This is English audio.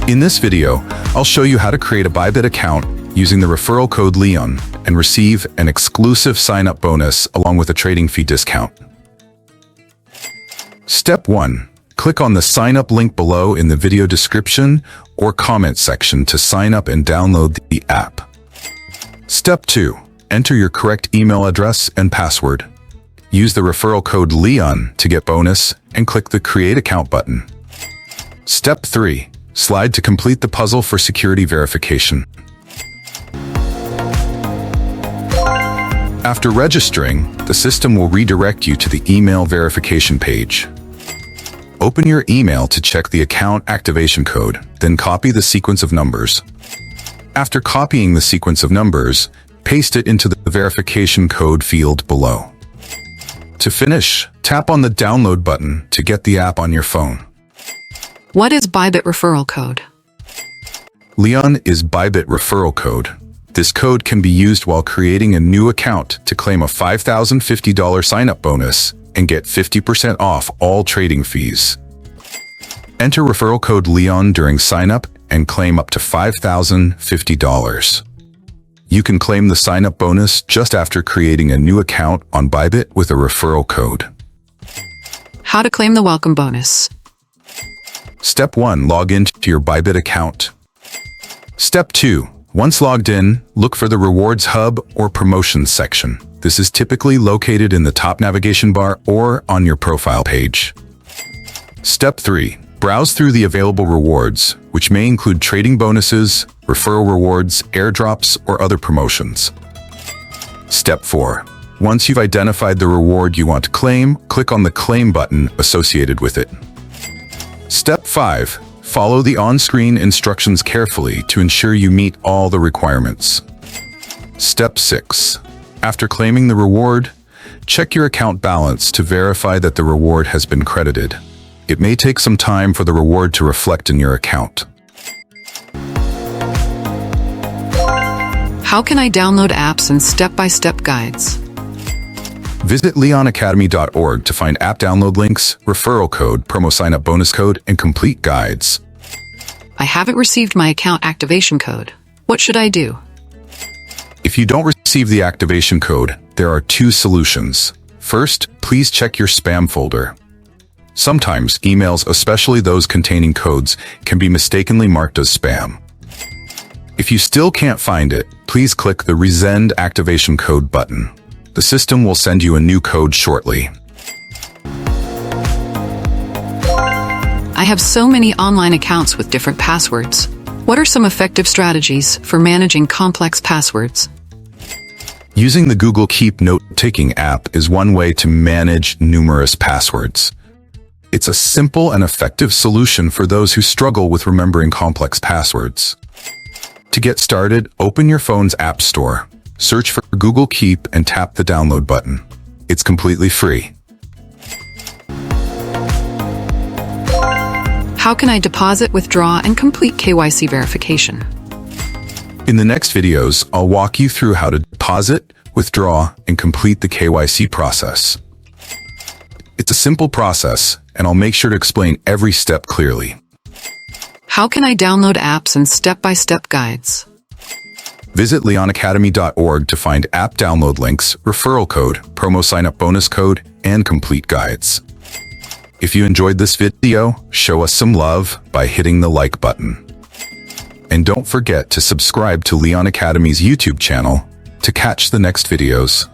In this video, I'll show you how to create a Bybit account using the referral code Leon and receive an exclusive sign-up bonus along with a trading fee discount. Step 1. Click on the sign-up link below in the video description or comment section to sign up and download the app. Step 2. Enter your correct email address and password. Use the referral code Leon to get bonus and click the Create Account button. Step 3. Slide to complete the puzzle for security verification. After registering, the system will redirect you to the email verification page. Open your email to check the account activation code, then copy the sequence of numbers. After copying the sequence of numbers, paste it into the verification code field below. To finish, tap on the download button to get the app on your phone. What is Bybit Referral Code? Leon is Bybit Referral Code. This code can be used while creating a new account to claim a $5,050 sign-up bonus and get 50% off all trading fees. Enter referral code Leon during sign-up and claim up to $5,050. You can claim the sign-up bonus just after creating a new account on Bybit with a referral code. How to claim the welcome bonus? Step 1. Log into your Bybit account. Step 2. Once logged in, look for the Rewards Hub or Promotions section. This is typically located in the top navigation bar or on your profile page. Step 3. Browse through the available rewards, which may include trading bonuses, referral rewards, airdrops, or other promotions. Step 4. Once you've identified the reward you want to claim, click on the Claim button associated with it. Step 5. Follow the on-screen instructions carefully to ensure you meet all the requirements. Step 6. After claiming the reward, check your account balance to verify that the reward has been credited. It may take some time for the reward to reflect in your account. How can I download apps and step-by-step guides? Visit leonacademy.org to find app download links, referral code, promo sign-up bonus code, and complete guides. I haven't received my account activation code. What should I do? If you don't receive the activation code, there are 2 solutions. First, please check your spam folder. Sometimes emails, especially those containing codes, can be mistakenly marked as spam. If you still can't find it, please click the Resend Activation Code button. The system will send you a new code shortly. I have so many online accounts with different passwords. What are some effective strategies for managing complex passwords? Using the Google Keep note-taking app is one way to manage numerous passwords. It's a simple and effective solution for those who struggle with remembering complex passwords. To get started, open your phone's App Store. Search for Google Keep and tap the download button. It's completely free. How can I deposit, withdraw, and complete KYC verification? In the next videos, I'll walk you through how to deposit, withdraw, and complete the KYC process. It's a simple process, and I'll make sure to explain every step clearly. How can I download apps and step-by-step guides? Visit leonacademy.org to find app download links, referral code, promo sign-up bonus code, and complete guides. If you enjoyed this video, show us some love by hitting the like button. And don't forget to subscribe to Leon Academy's YouTube channel to catch the next videos.